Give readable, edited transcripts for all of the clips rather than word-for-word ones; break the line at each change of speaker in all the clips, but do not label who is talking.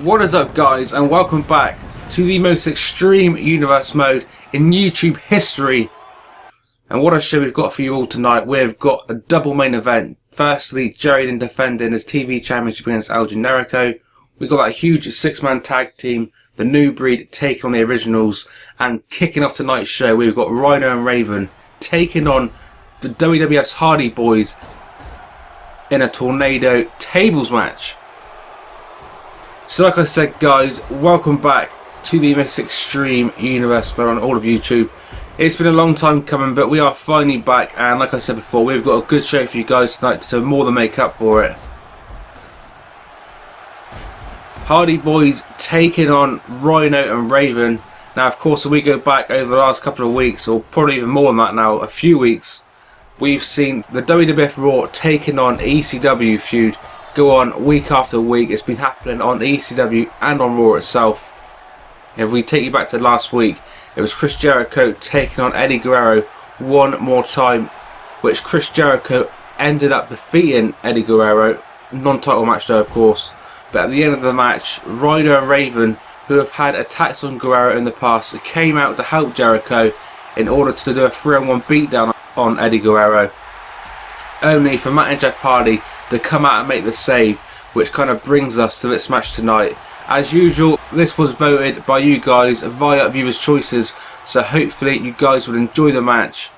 What is up, guys, and welcome back to the most extreme universe mode in YouTube history. And what a show we've got for you all tonight. We've got a double main event. Firstly, Lynn defending his TV Championship against Generico. We've got that huge six-man tag team, the New Breed taking on the Originals. And kicking off tonight's show, we've got Rhino and Raven taking on the WWF's Hardy Boys in a tornado tables match. So like I said, guys, welcome back to the most extreme universe mode on all of YouTube. It's been a long time coming, but we are finally back, and like I said before, we've got a good show for you guys tonight to more than make up for it. Hardy Boys taking on Rhino and Raven. Now, of course, if we go back over the last couple of weeks, or probably even more than that now, a few weeks, we've seen the WWF Raw taking on ECW feud go on week after week. It's been happening on ECW and on Raw itself. If we take you back to last week, it was Chris Jericho taking on Eddie Guerrero one more time, which Chris Jericho ended up defeating Eddie Guerrero. Non-title match though, of course. But at the end of the match, Rhino and Raven, who have had attacks on Guerrero in the past, came out to help Jericho in order to do a 3-on-1 beatdown on Eddie Guerrero. Only for Matt and Jeff Hardy to come out and make the save, which kind of brings us to this match tonight. As usual, this was voted by you guys via viewers' choices, so hopefully you guys will enjoy the match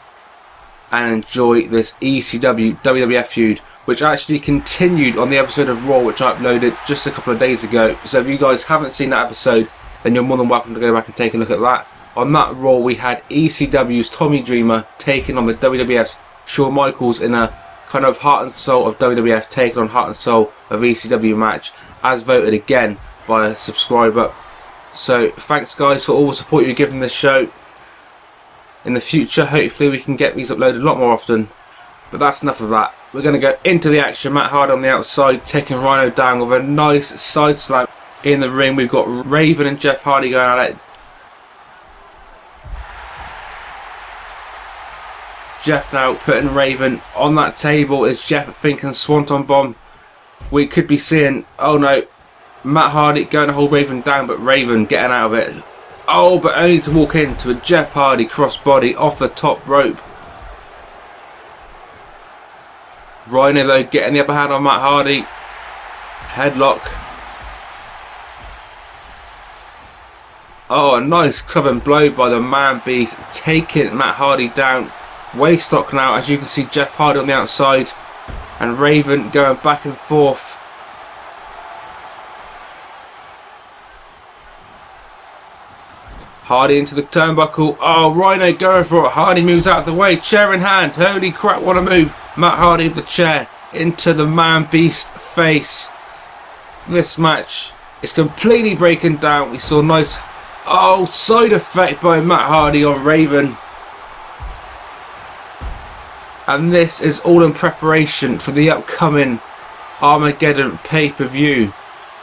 and enjoy this ECW WWF feud, which actually continued on the episode of Raw which I uploaded just a couple of days ago. So if you guys haven't seen that episode, then you're more than welcome to go back and take a look at that. On that Raw, we had ECW's Tommy Dreamer taking on the WWF's Shawn Michaels in a kind of heart and soul of WWF taking on heart and soul of ECW match, as voted again by a subscriber. So thanks guys for all the support you're giving this show. In the future, hopefully we can get these uploaded a lot more often. But that's enough of that. We're going to go into the action. Matt Hardy on the outside taking Rhino down with a nice side slam in the ring. We've got Raven and Jeff Hardy going at it. Jeff now putting Raven on that table. Is Jeff thinking Swanton Bomb? We could be seeing, oh no, Matt Hardy going to hold Raven down, but Raven getting out of it. Oh, but only to walk into a Jeff Hardy crossbody off the top rope. Rhino though getting the upper hand on Matt Hardy. Headlock. Oh, a nice club and blow by the Man Beast, taking Matt Hardy down. Waistlock now, as you can see Jeff Hardy on the outside and Raven going back and forth. Hardy into the turnbuckle. Oh, Rhino going for it. Hardy moves out of the way, chair in hand. Holy crap, what a move. Matt Hardy with the chair into the Man Beast face. This match is completely breaking down. We saw nice side effect by Matt Hardy on Raven. And this is all in preparation for the upcoming Armageddon pay-per-view,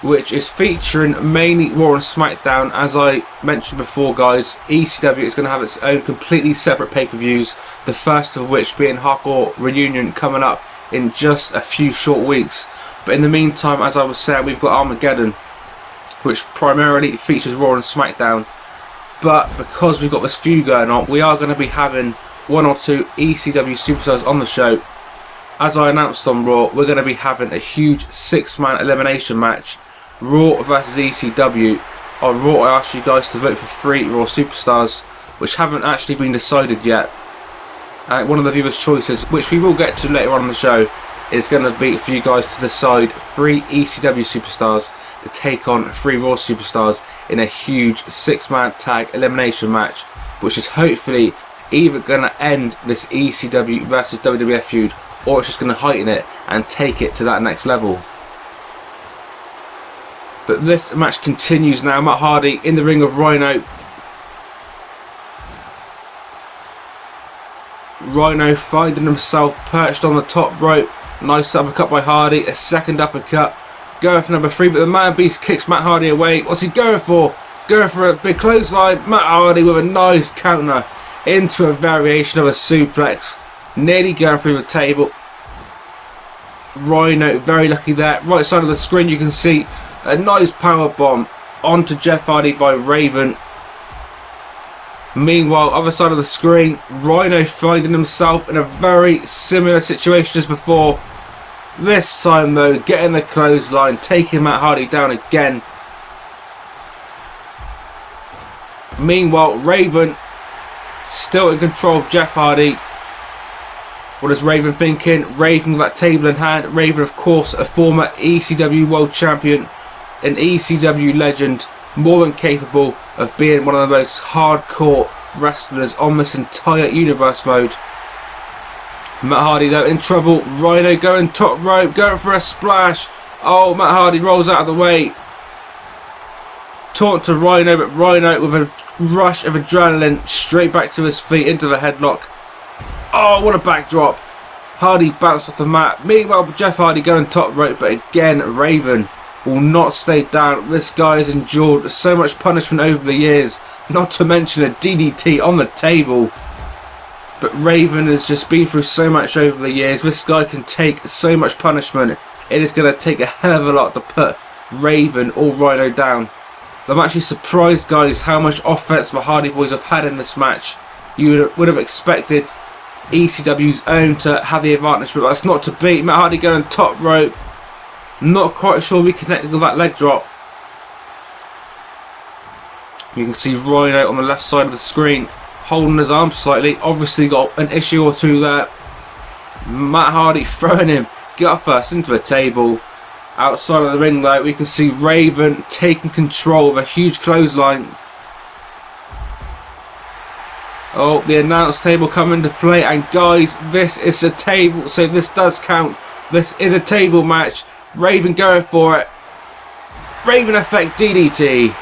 which is featuring mainly Raw and SmackDown. As I mentioned before, guys, ECW is going to have its own completely separate pay-per-views, the first of which being Hardcore Reunion coming up in just a few short weeks. But in the meantime, as I was saying, we've got Armageddon, which primarily features Raw and SmackDown. But because we've got this feud going on, we are going to be having one or two ECW superstars on the show. As I announced on Raw, we're going to be having a huge 6-man elimination match, Raw versus ECW. On Raw, I asked you guys to vote for 3 Raw superstars, which haven't actually been decided yet. One of the viewers' choices, which we will get to later on in the show, is going to be for you guys to decide 3 ECW superstars to take on 3 Raw superstars in a huge 6-man tag elimination match, which is hopefully either going to end this ECW versus WWF feud, or it's just going to heighten it and take it to that next level. But this match continues now. Matt Hardy in the ring with Rhino. Rhino finding himself perched on the top rope. Nice uppercut by Hardy. A second uppercut. Going for number 3, but the Man Beast kicks Matt Hardy away. What's he going for? Going for a big clothesline. Matt Hardy with a nice counter into a variation of a suplex. Nearly going through the table. Rhino very lucky there. Right side of the screen you can see A nice power bomb onto Jeff Hardy by Raven. Meanwhile, other side of the screen, Rhino finding himself in a very similar situation as before. This time though, getting the clothesline, taking Matt Hardy down again. Meanwhile, Raven still in control of Jeff Hardy. What is Raven thinking? Raven with that table in hand. Raven, of course, a former ECW World Champion, an ECW legend, more than capable of being one of the most hardcore wrestlers on this entire universe mode. Matt Hardy though in trouble. Rhino going top rope, going for a splash. Oh, Matt Hardy rolls out of the way. Taunt to Rhino, but Rhino with a rush of adrenaline straight back to his feet into the headlock. Oh, what a backdrop. Hardy bounced off the mat. Meanwhile, Jeff Hardy going top rope, but again, Raven will not stay down. This guy has endured so much punishment over the years, not to mention a DDT on the table. But Raven has just been through so much over the years. This guy can take so much punishment. It is going to take a hell of a lot to put Raven or Rhino down. I'm actually surprised, guys, how much offense the Hardy Boys have had in this match. You would have expected ECW's own to have the advantage, but that's not to be. Matt Hardy going top rope. Not quite sure we connected with that leg drop. You can see Rhino on the left side of the screen holding his arm slightly. Obviously got an issue or two there. Matt Hardy throwing him gut first into the table. Outside of the ring though, we can see Raven taking control of a huge clothesline. Oh, the announce table come into play, and guys, this is a table, so this does count. This is a table match. Raven going for it. Raven effect DDT.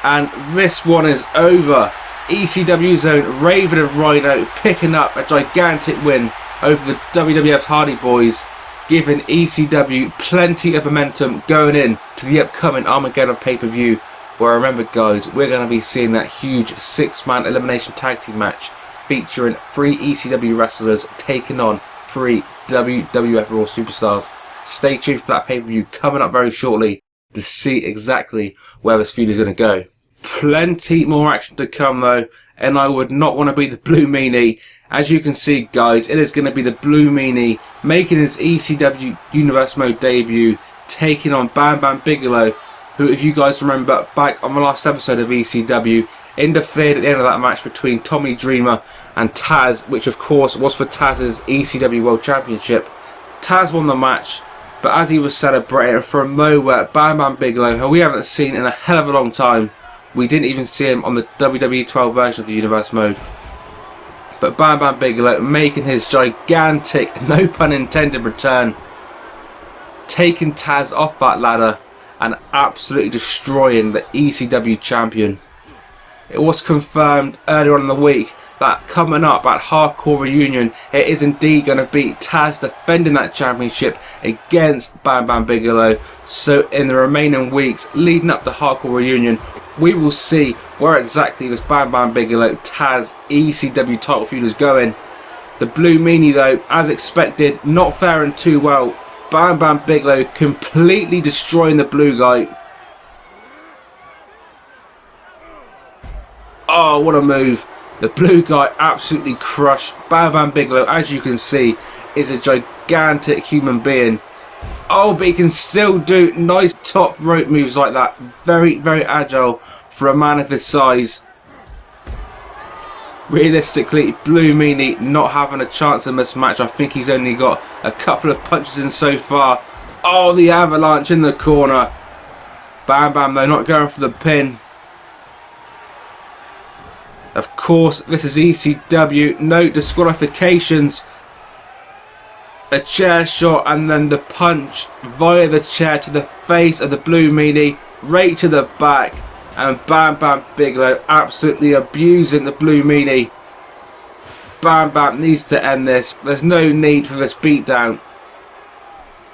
And this one is over. ECW Zone, Raven and Rhino picking up a gigantic win over the WWF's Hardy Boys, giving ECW plenty of momentum going in to the upcoming Armageddon pay-per-view, where remember guys, we're going to be seeing that huge 6-man elimination tag team match featuring 3 ECW wrestlers taking on 3 WWF Raw superstars. Stay tuned for that pay-per-view coming up very shortly to see exactly where this feud is going to go. Plenty more action to come though, and I would not want to be the Blue Meanie. As you can see guys, it is going to be the Blue Meanie making his ECW Universe Mode debut, taking on Bam Bam Bigelow, who, if you guys remember back on the last episode of ECW, interfered at the end of that match between Tommy Dreamer and Taz, which of course was for Taz's ECW World Championship. Taz won the match, but as he was celebrating, from nowhere, Bam Bam Bigelow, who we haven't seen in a hell of a long time, we didn't even see him on the WWE 12 version of the Universe Mode. But Bam Bam Bigelow making his gigantic, no pun intended, return, taking Taz off that ladder and absolutely destroying the ECW champion. It was confirmed earlier on in the week that coming up at Hardcore Reunion, it is indeed going to be Taz defending that championship against Bam Bam Bigelow. So in the remaining weeks leading up to Hardcore Reunion, we will see where exactly this Bam Bam Bigelow Taz ECW title feud is going. The Blue Meanie though, as expected, not faring too well. Bam Bam Bigelow completely destroying the blue guy. Oh, what a move. The blue guy absolutely crushed. Bam Bam Bigelow, as you can see, is a gigantic human being. Oh, but he can still do nice top rope moves like that. Very, very agile for a man of his size. Realistically, Blue Meanie not having a chance in this match. I think he's only got a couple of punches in so far. Oh, the avalanche in the corner. Bam Bam though not going for the pin. Of course, this is ECW. No disqualifications. A chair shot and then the punch via the chair to the face of the Blue Meanie, right to the back. And Bam Bam Bigelow absolutely abusing the Blue Meanie. Bam Bam needs to end this. There's no need for this beatdown.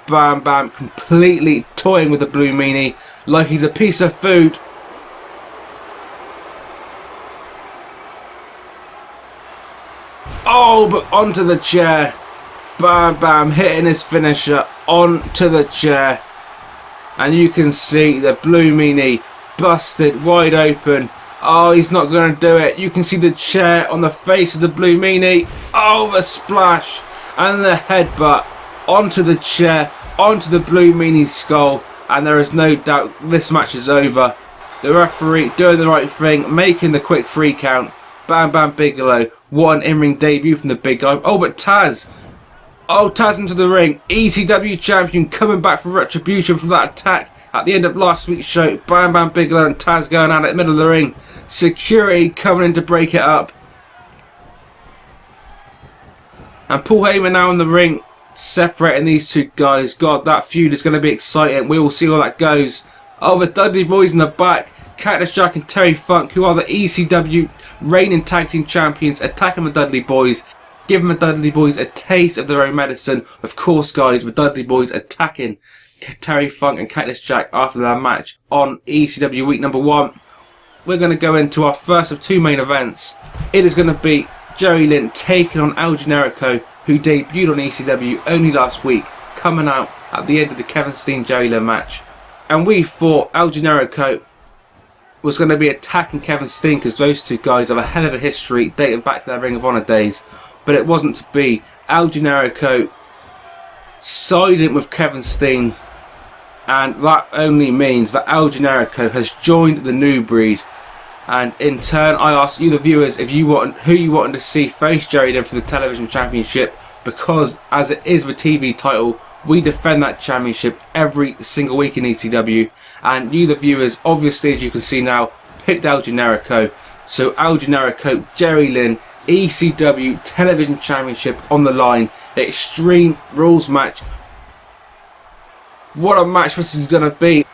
Bam Bam completely toying with the Blue Meanie like he's a piece of food. Oh, but onto the chair. Bam Bam hitting his finisher onto the chair. And you can see the blue meanie busted wide open. Oh, he's not going to do it. You can see the chair on the face of the blue meanie. Oh, the splash and the headbutt onto the chair, onto the blue meanie's skull. And there is no doubt this match is over. The referee doing the right thing, making the quick 3 count. Bam Bam Bigelow. What an in-ring debut from the big guy. Oh, but Taz. Oh, Taz into the ring. ECW champion coming back for retribution from that attack at the end of last week's show. Bam Bam Bigelow and Taz going out at the middle of the ring. Security coming in to break it up. And Paul Heyman now in the ring, separating these two guys. God, that feud is going to be exciting. We will see how that goes. Oh, the Dudley Boyz in the back. Cactus Jack and Terry Funk, who are the ECW reigning tag team champions, attacking the Dudley Boyz. Giving the Dudley Boyz a taste of their own medicine. Of course, guys, the Dudley Boyz attacking Terry Funk and Cactus Jack after their match on ECW week number 1. We're going to go into our first of 2 main events. It is going to be Jerry Lynn taking on El Generico, who debuted on ECW only last week, coming out at the end of the Kevin Steen Jerry Lynn match. And we thought El Generico was going to be attacking Kevin Steen because those two guys have a hell of a history dating back to their Ring of Honor days. But it wasn't to be. El Generico siding with Kevin Steen. And that only means that El Generico has joined the new breed. And in turn, I ask you, the viewers, if you want, who you wanted to see face Jerry Lynn for the Television Championship, because as it is the TV title, we defend that championship every single week in ECW. And you, the viewers, obviously, as you can see now, picked El Generico. So El Generico, Jerry Lynn, ECW Television Championship on the line. The Extreme Rules match. What a match this is going to be.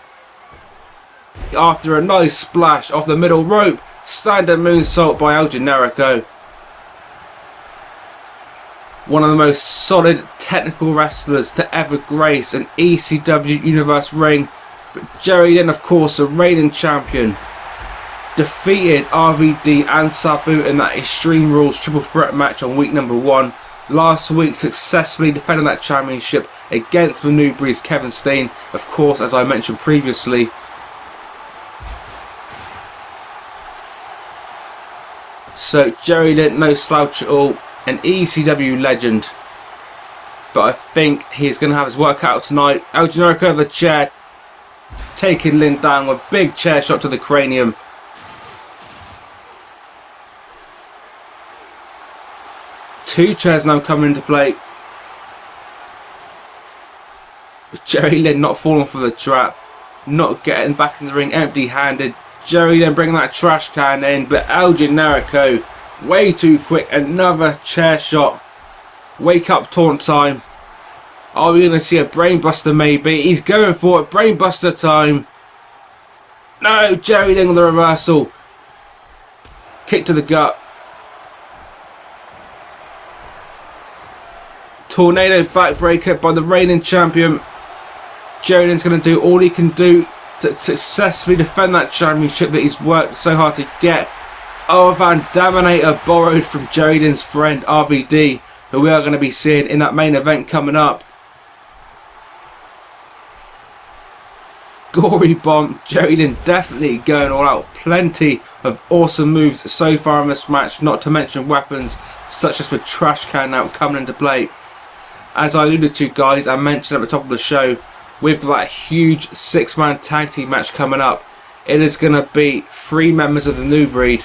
After a nice splash off the middle rope, standard moonsault by El Generico. One of the most solid technical wrestlers to ever grace an ECW Universe ring. But Jerry Lynn, of course, a reigning champion, defeated RVD and Sabu in that Extreme Rules triple threat match on week number 1. Last week, successfully defending that championship against the new breed's Kevin Steen, of course, as I mentioned previously. So Jerry Lynn, no slouch at all, an ECW legend. But I think he's going to have his work out tonight. El Generico over the chair, taking Lynn down with a big chair shot to the cranium. Two chairs now coming into play. But Jerry Lynn not falling for the trap, not getting back in the ring empty-handed. Jerry Lynn bringing that trash can in, but El Generico way too quick. Another chair shot. Wake up taunt time. Are we going to see a brainbuster maybe? He's going for it. Brainbuster time. No, Jerry Lynn with the reversal. Kick to the gut. Tornado backbreaker by the reigning champion. Jerry Lynn's going to do all he can do to successfully defend that championship that he's worked so hard to get. Oh, Van Daminator borrowed from Jerry Lynn's friend RVD, who we are going to be seeing in that main event coming up. Gory bomb. Jerry Lynn definitely going all out. Plenty of awesome moves so far in this match, not to mention weapons such as the trash can now coming into play. As I alluded to, guys, I mentioned at the top of the show, we've got that huge 6-man tag team match coming up. It is going to be 3 members of the new breed.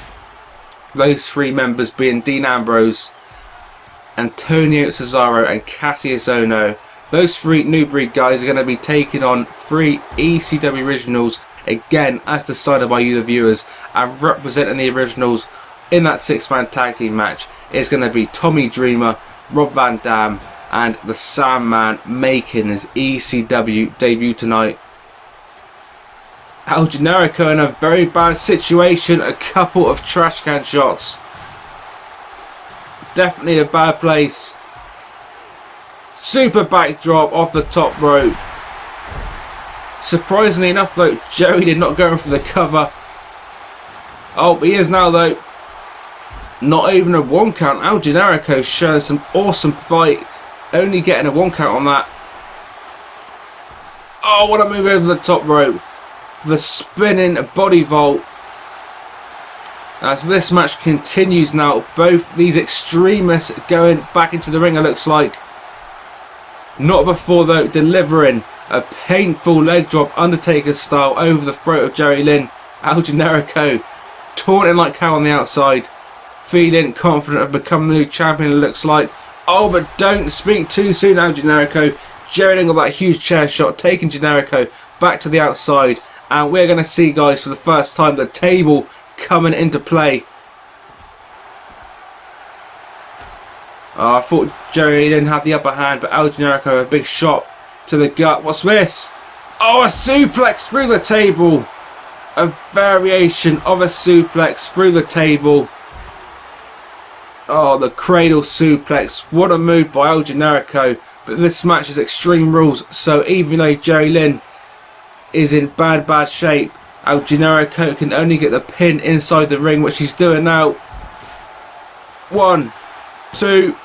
Those 3 members being Dean Ambrose, Antonio Cesaro and Cassius Ohno. Those 3 new breed guys are going to be taking on 3 ECW originals, again as decided by you the viewers, and representing the originals in that 6-man tag team match is going to be Tommy Dreamer, Rob Van Dam and the Sandman, making his ECW debut tonight. El Generico in a very bad situation, a couple of trash can shots. Definitely a bad place. Super backdrop off the top rope. Surprisingly enough though, Jerry did not go for the cover. Oh, he is now though. Not even a 1 count. El Generico showing some awesome fight. Only getting a 1 count on that. Oh, what a move over the top rope. The spinning body vault. As this match continues now, both these extremists going back into the ring, it looks like. Not before though, delivering a painful leg drop, Undertaker style, over the throat of Jerry Lynn. El Generico taunting like hell on the outside, feeling confident of becoming the new champion, it looks like. Oh, but don't speak too soon, El Generico. Jerry Lynn got that huge chair shot, taking Generico back to the outside. And we're going to see, guys, for the first time, the table coming into play. Oh, I thought Jerry Lynn had the upper hand, but El Generico, a big shot to the gut. What's this? Oh, a suplex through the table. A variation of a suplex through the table. Oh, the cradle suplex. What a move by El Generico. But this match is Extreme Rules, so even though Jerry Lynn is in bad shape, El Generico can only get the pin inside the ring, which he's doing now. 1, 2.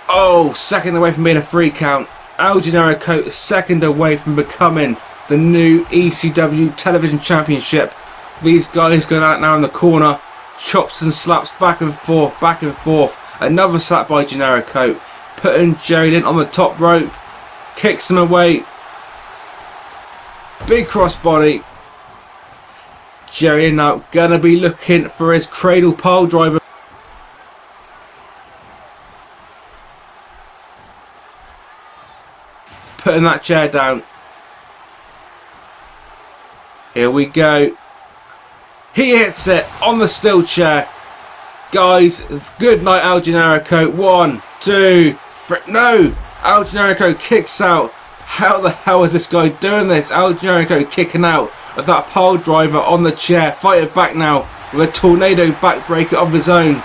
Oh, second away from being a 3 count. El Generico second away from becoming the new ECW Television Championship. These guys going out now in the corner. Chops and slaps back and forth, back and forth. Another slap by Generico, putting Jerry Lynn on the top rope. Kicks him away. Big crossbody. Jerry now gonna be looking for his cradle pile driver. Putting that chair down. Here we go. He hits it on the steel chair. Guys, good night, El Generico. 1, 2, 3. No! El Generico kicks out. How the hell is this guy doing this? El Generico kicking out of that pile driver on the chair. Fighting back now with a tornado backbreaker of his own.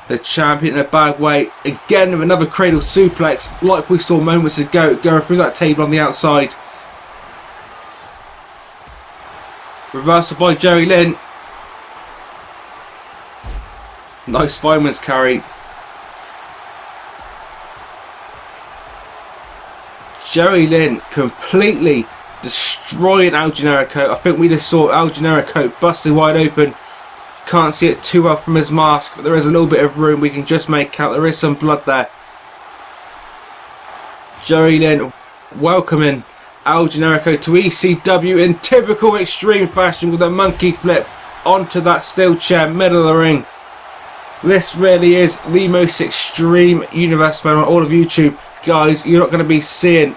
The champion in a bad way. Again with another cradle suplex like we saw moments ago, going through that table on the outside. Reversal by Jerry Lynn. Nice fireman's carry. Jerry Lynn completely destroying El Generico. I think we just saw El Generico busted wide open. Can't see it too well from his mask, but there is a little bit of room. We can just make out there is some blood there. Jerry Lynn welcoming El Generico to ECW in typical Extreme fashion with a monkey flip onto that steel chair, middle of the ring. This really is the most extreme universe man on all of YouTube. Guys, you're not going to be seeing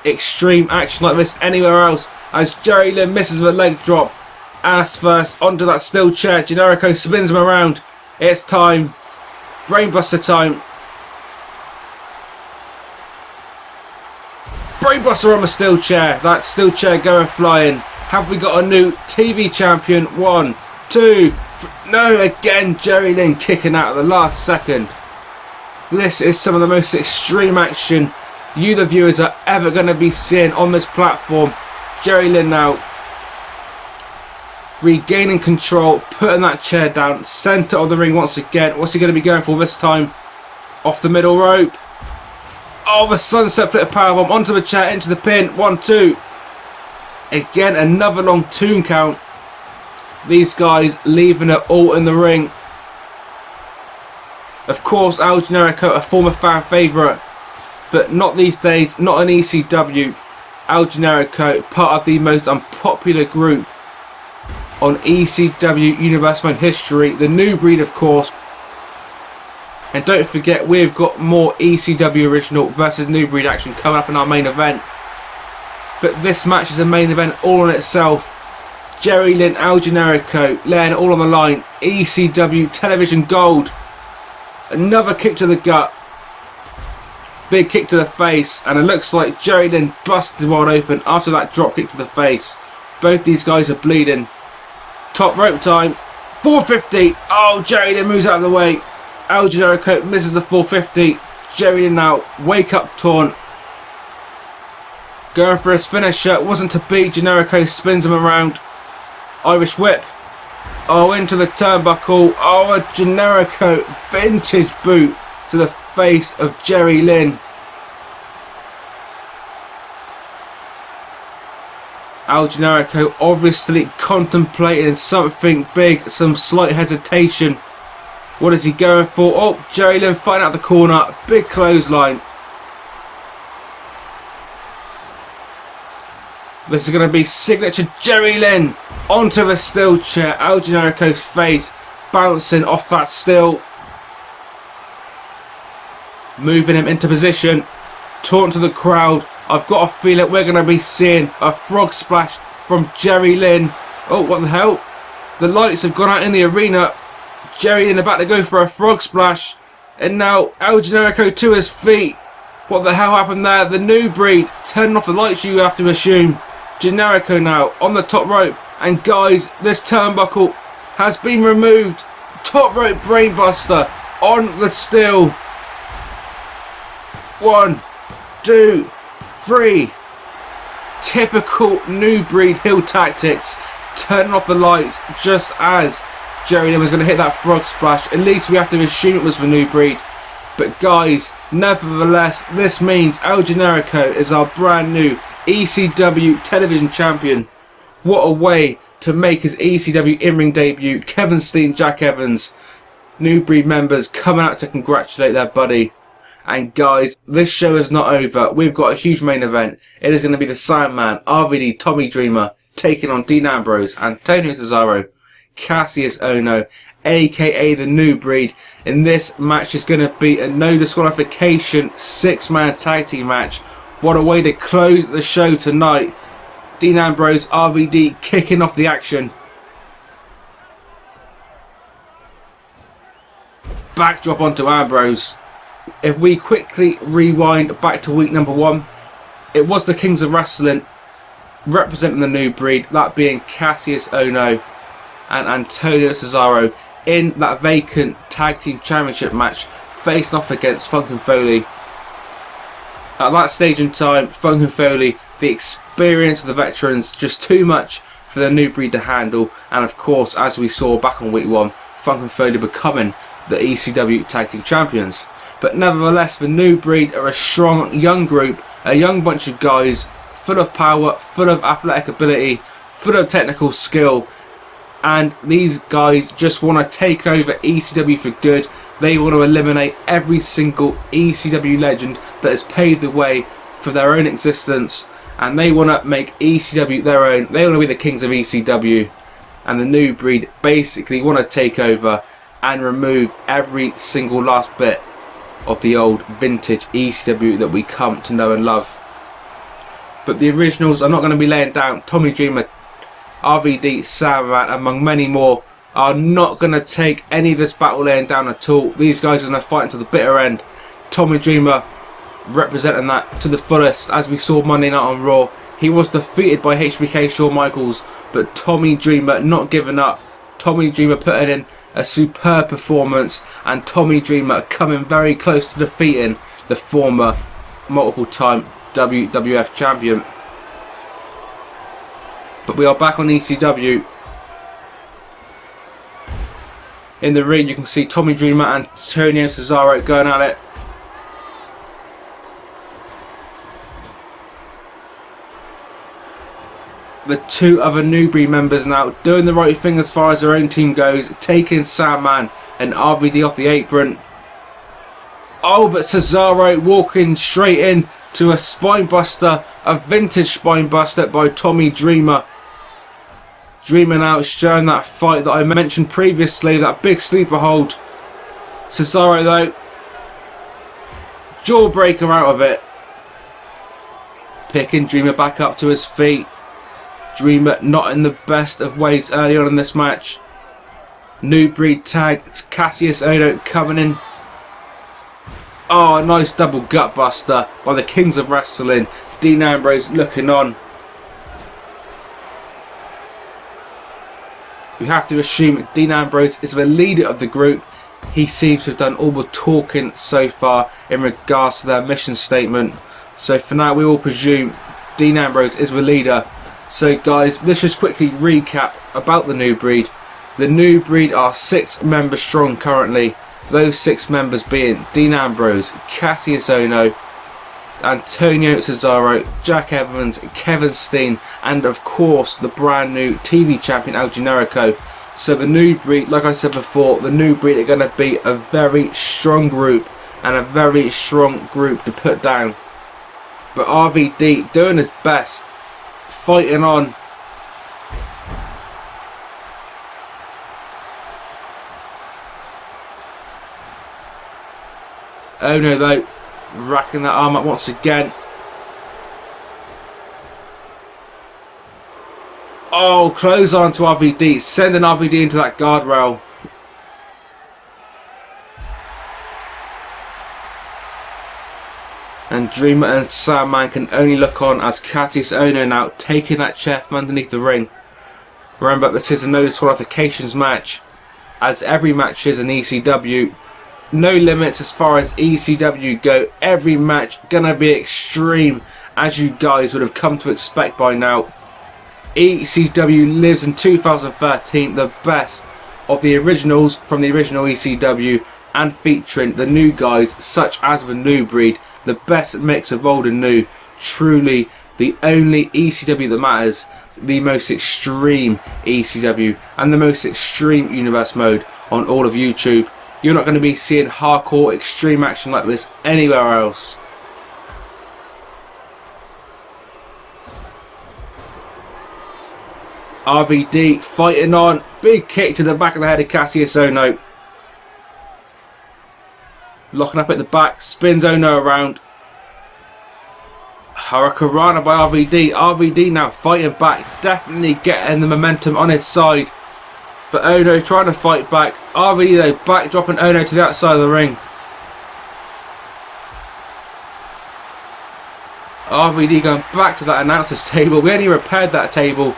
extreme action like this anywhere else, as Jerry Lynn misses with a leg drop. Ass first onto that steel chair. Generico spins him around. It's time. Brainbuster time. Brainbuster on the steel chair. That steel chair going flying. Have we got a new TV champion? 1, 2, 3. No, again Jerry Lynn kicking out at the last second. This is some of the most extreme action you, the viewers, are ever going to be seeing on this platform. Jerry Lynn now regaining control, putting that chair down, centre of the ring once again. What's he going to be going for this time? Off the middle rope. Oh, the sunset flip powerbomb onto the chair, into the pin. 1, 2. Again, another long 2 count. These guys leaving it all in the ring. Of course, El Generico, a former fan favourite, but not these days, not in ECW. El Generico, part of the most unpopular group on ECW Universe Mode history. The new breed, of course. And don't forget, we've got more ECW original versus new breed action coming up in our main event. But this match is a main event all on itself. Jerry Lynn, El Generico, laying it all on the line. ECW Television Gold. Another kick to the gut. Big kick to the face. And it looks like Jerry Lynn busted wide open after that drop kick to the face. Both these guys are bleeding. Top rope time. 450. Oh, Jerry Lynn moves out of the way. El Generico misses the 450. Jerry Lynn now wake up taunt. Going for his finisher. Wasn't to be. Generico spins him around. Irish whip. Oh, into the turnbuckle. Oh, a Generico vintage boot to the face of Jerry Lynn. El Generico obviously contemplating something big, some slight hesitation. What is he going for? Oh, Jerry Lynn fighting out the corner. Big clothesline. This is going to be signature Jerry Lynn onto the steel chair. El Generico's face bouncing off that steel. Moving him into position. Taunt to the crowd. I've got a feeling we're going to be seeing a frog splash from Jerry Lynn. Oh, what the hell? The lights have gone out in the arena. Jerry Lynn about to go for a frog splash. And now El Generico to his feet. What the hell happened there? The new breed turning off the lights, you have to assume. Generico now on the top rope. And guys, this turnbuckle has been removed. Top rope brainbuster on the steel. 1, 2, 3. Typical new breed heel tactics. Turning off the lights just as Jerry Lynn was going to hit that frog splash. At least we have to assume it was the new breed. But guys, nevertheless, this means El Generico is our brand new ECW Television Champion. What a way to make his ECW in-ring debut. Kevin Steen, Jack Evans, new breed members coming out to congratulate their buddy. And guys, this show is not over. We've got a huge main event. It is going to be the Sandman, RVD, Tommy Dreamer, taking on Dean Ambrose, Antonio Cesaro, Cassius Ohno, aka the new breed. And this match is going to be a no disqualification 6-man tag team match. What a way to close the show tonight. Dean Ambrose, RVD kicking off the action. Backdrop onto Ambrose. If we quickly rewind back to week number 1, it was the Kings of Wrestling representing the new breed, that being Cassius Ohno and Antonio Cesaro in that vacant tag team championship match, faced off against Funk and Foley. At that stage in time, Funk and Foley, the experience of the veterans, just too much for the new breed to handle. And of course, as we saw back on week 1, Funk and Foley becoming the ECW Tag Team Champions. But nevertheless, the new breed are a strong young group, a young bunch of guys full of power, full of athletic ability, full of technical skill. And these guys just want to take over ECW for good. They want to eliminate every single ECW legend that has paved the way for their own existence. And they want to make ECW their own. They want to be the kings of ECW. And the new breed basically want to take over and remove every single last bit of the old vintage ECW that we come to know and love. But the originals are not going to be laying down. Tommy Dreamer, RVD, Sandman, among many more, are not going to take any of this battle laying down at all. These guys are going to fight until the bitter end. Tommy Dreamer representing that to the fullest. As we saw Monday night on Raw, he was defeated by HBK Shawn Michaels, but Tommy Dreamer not giving up. Tommy Dreamer putting in a superb performance, and Tommy Dreamer coming very close to defeating the former multiple-time WWF champion. But we are back on ECW. In the ring, you can see Tommy Dreamer and Antonio Cesaro going at it. The two other new breed members now doing the right thing as far as their own team goes, taking Sandman and RVD off the apron. Oh, but Cesaro walking straight in to a spine buster, a vintage spine buster by Tommy Dreamer. Dreamer now showing that fight that I mentioned previously, that big sleeper hold. Cesaro though, jawbreaker out of it. Picking Dreamer back up to his feet. Dreamer not in the best of ways early on in this match. New breed tag, it's Cassius Ohno coming in. Oh, a nice double gut buster by the Kings of Wrestling. Dean Ambrose looking on. We have to assume Dean Ambrose is the leader of the group. He seems to have done all the talking so far in regards to their mission statement. So for now, we will presume Dean Ambrose is the leader. So guys, let's just quickly recap about the new breed. The new breed are 6 members strong currently. Those 6 members being Dean Ambrose, Cassius Ohno, Antonio Cesaro, Jack Evans, Kevin Steen and of course the brand new TV champion El Generico. So the new breed, like I said before, the new breed are going to be a very strong group and a very strong group to put down. But RVD doing his best, fighting on. Ohno though, racking that arm up once again. Oh, close on to RVD, sending RVD into that guardrail. And Dreamer and Sandman can only look on as Cassius Ohno now taking that chair from underneath the ring. Remember, this is a no disqualifications match, as every match is in ECW. No limits as far as ECW go. Every match gonna be extreme, as you guys would have come to expect by now. ECW lives in 2013, the best of the originals from the original ECW, and featuring the new guys such as the new breed. The best mix of old and new. Truly the only ECW that matters. The most extreme ECW and the most extreme universe mode on all of YouTube. You're not going to be seeing hardcore extreme action like this anywhere else. RVD fighting on. Big kick to the back of the head of Cassius Ohno. Locking up at the back. Spins Ohno around. Hurricanrana by RVD. RVD now fighting back. Definitely getting the momentum on his side. But Ohno trying to fight back. RVD though back dropping Ohno to the outside of the ring. RVD going back to that announcer's table. We only repaired that table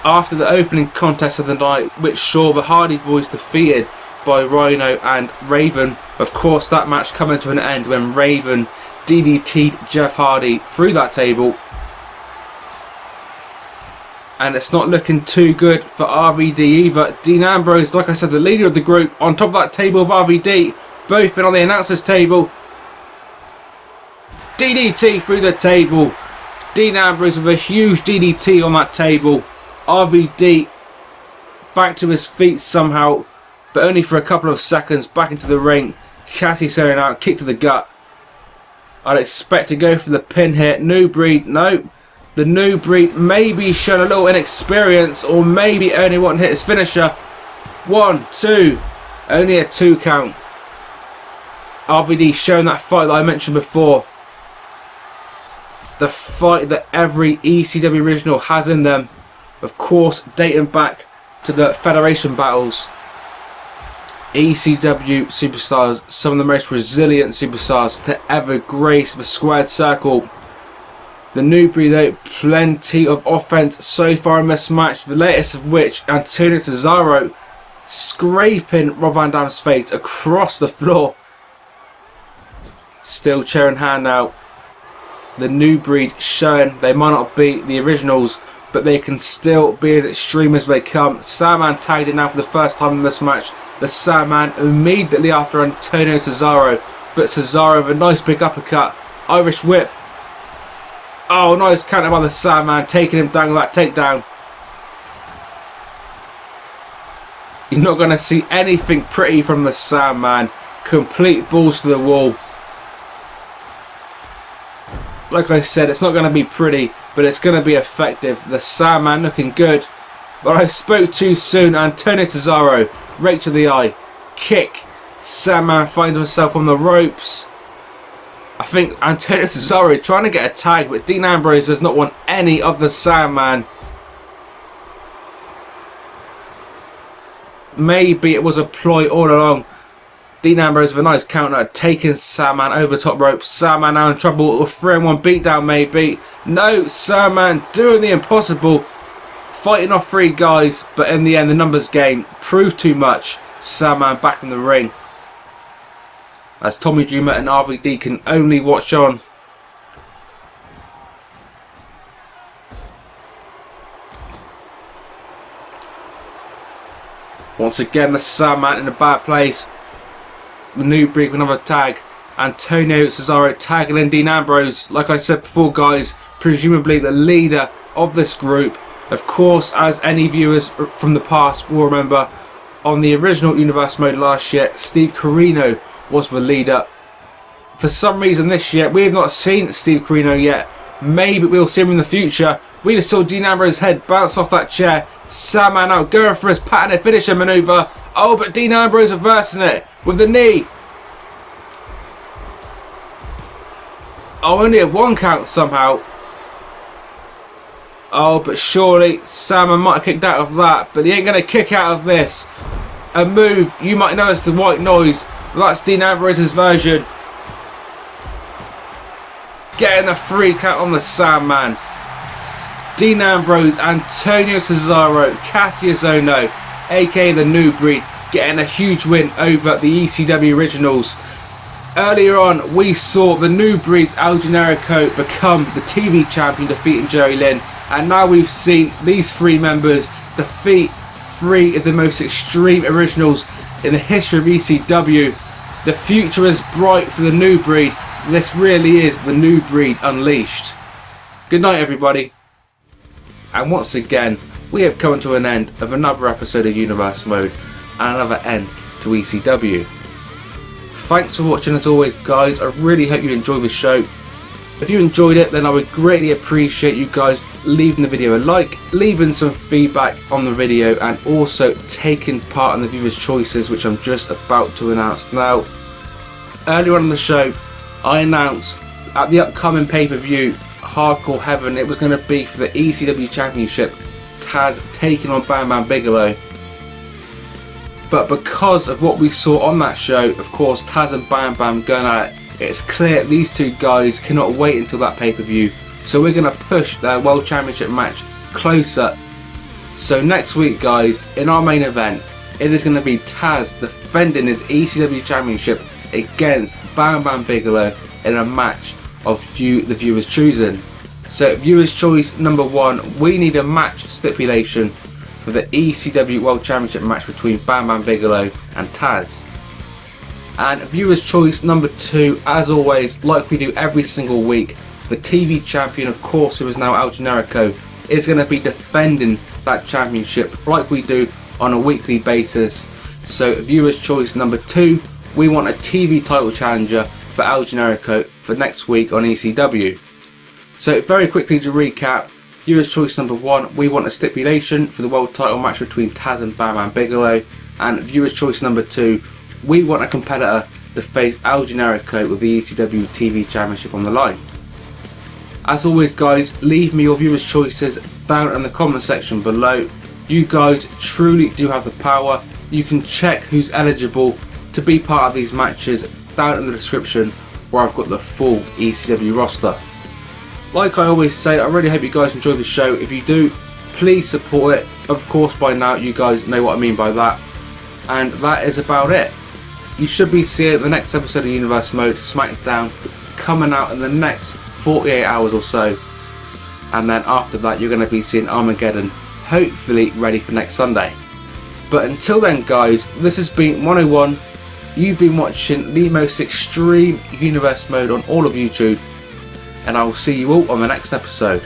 after the opening contest of the night, which saw the Hardy Boys defeated by Rhino and Raven. Of course, that match coming to an end when Raven DDT'd Jeff Hardy through that table. And it's not looking too good for RVD either. Dean Ambrose, like I said, the leader of the group, on top of that table of RVD. Both been on the announcer's table. DDT through the table. Dean Ambrose with a huge DDT on that table. RVD back to his feet somehow, but only for a couple of seconds. Back into the ring. Cassius Ohno out, kick to the gut. I'd expect to go for the pin here. New breed, no. The new breed maybe shown a little inexperience, or maybe only wanting to hit his finisher. 1, 2, only a 2 count. RVD showing that fight that I mentioned before. The fight that every ECW original has in them. Of course, dating back to the Federation battles. ECW superstars, some of the most resilient superstars to ever grace the squared circle. The new breed though, plenty of offense so far in this match, the latest of which, Antonio Cesaro scraping Rob Van Dam's face across the floor. Still chair in hand now. The new breed showing they might not be the originals, but they can still be as extreme as they come. Sandman tagged in now for the first time in this match. The Sandman immediately after Antonio Cesaro, but Cesaro with a nice big uppercut. Irish whip. Oh, nice counter by the Sandman, taking him down with that takedown. You're not going to see anything pretty from the Sandman. Complete balls to the wall. Like I said, it's not going to be pretty, but it's going to be effective. The Sandman looking good. But I spoke too soon. Antonio Cesaro, right to the eye. Kick. Sandman finds himself on the ropes. I think Antonio Cesaro is trying to get a tag, but Dean Ambrose does not want any of the Sandman. Maybe it was a ploy all along. Dean Ambrose with a nice counter, taking Sandman over the top rope. Sandman now in trouble with 3-1 beatdown maybe. No, Sandman doing the impossible. Fighting off 3 guys, but in the end the numbers game proved too much. Sandman back in the ring. As Tommy Dreamer and RVD can only watch on. Once again the Sandman in a bad place. The new breed with another tag. Antonio Cesaro tagging in Dean Ambrose. Like I said before guys, presumably the leader of this group. Of course, as any viewers from the past will remember, on the original Universe mode last year, Steve Corino was the leader. For some reason this year, we have not seen Steve Corino yet. Maybe we'll see him in the future. We just saw Dean Ambrose's head bounce off that chair. Sandman out, going for his patented finisher maneuver. Oh, but Dean Ambrose reversing it with the knee. Oh, only a 1 count somehow. Oh, but surely Sandman might have kicked out of that, but he ain't going to kick out of this. A move you might know as the white noise. That's Dean Ambrose's version. Getting a 3 count on the Sandman. Dean Ambrose, Antonio Cesaro, Cassius Ohno, aka the New Breed, getting a huge win over the ECW Originals. Earlier on, we saw the New Breed's El Generico become the TV champion, defeating Jerry Lynn. And now we've seen these 3 members defeat 3 of the most extreme Originals in the history of ECW. The future is bright for the New Breed. This really is the New Breed unleashed. Good night, everybody. And once again, we have come to an end of another episode of Universe Mode and another end to ECW. Thanks for watching as always, guys. I really hope you enjoyed the show. If you enjoyed it, then I would greatly appreciate you guys leaving the video a like, leaving some feedback on the video, and also taking part in the viewers' choices, which I'm just about to announce now. Earlier on in the show, I announced at the upcoming pay-per-view Hardcore Heaven, it was going to be for the ECW Championship, Taz taking on Bam Bam Bigelow. But because of what we saw on that show, of course, Taz and Bam Bam going at it, it's clear these 2 guys cannot wait until that pay-per-view. So we're going to push their World Championship match closer. So next week, guys, in our main event, it is going to be Taz defending his ECW Championship against Bam Bam Bigelow in a match of you, the viewers, choosing. So viewers' choice number 1, we need a match stipulation for the ECW World Championship match between Bam Bam Bigelow and Taz. And viewers' choice number 2, as always, like we do every single week, the TV champion, of course, who is now El Generico, is going to be defending that championship like we do on a weekly basis. So viewers' choice number 2, we want a TV title challenger for El Generico for next week on ECW. So very quickly to recap, viewers' choice number 1, we want a stipulation for the world title match between Taz and Bam Bam Bigelow. And viewers' choice number 2, we want a competitor to face El Generico with the ECW TV Championship on the line. As always, guys, leave me your viewers' choices down in the comment section below. You guys truly do have the power. You can check who's eligible to be part of these matches down in the description, where I've got the full ECW roster. Like I always say, I really hope you guys enjoy the show. If you do, please support it. Of course, by now you guys know what I mean by that. And that is about it. You should be seeing the next episode of Universe Mode SmackDown coming out in the next 48 hours or so. And then after that, you're going to be seeing Armageddon, hopefully ready for next Sunday. But until then, guys, this has been 101. You've been watching the most extreme Universe Mode on all of YouTube, and I will see you all on the next episode.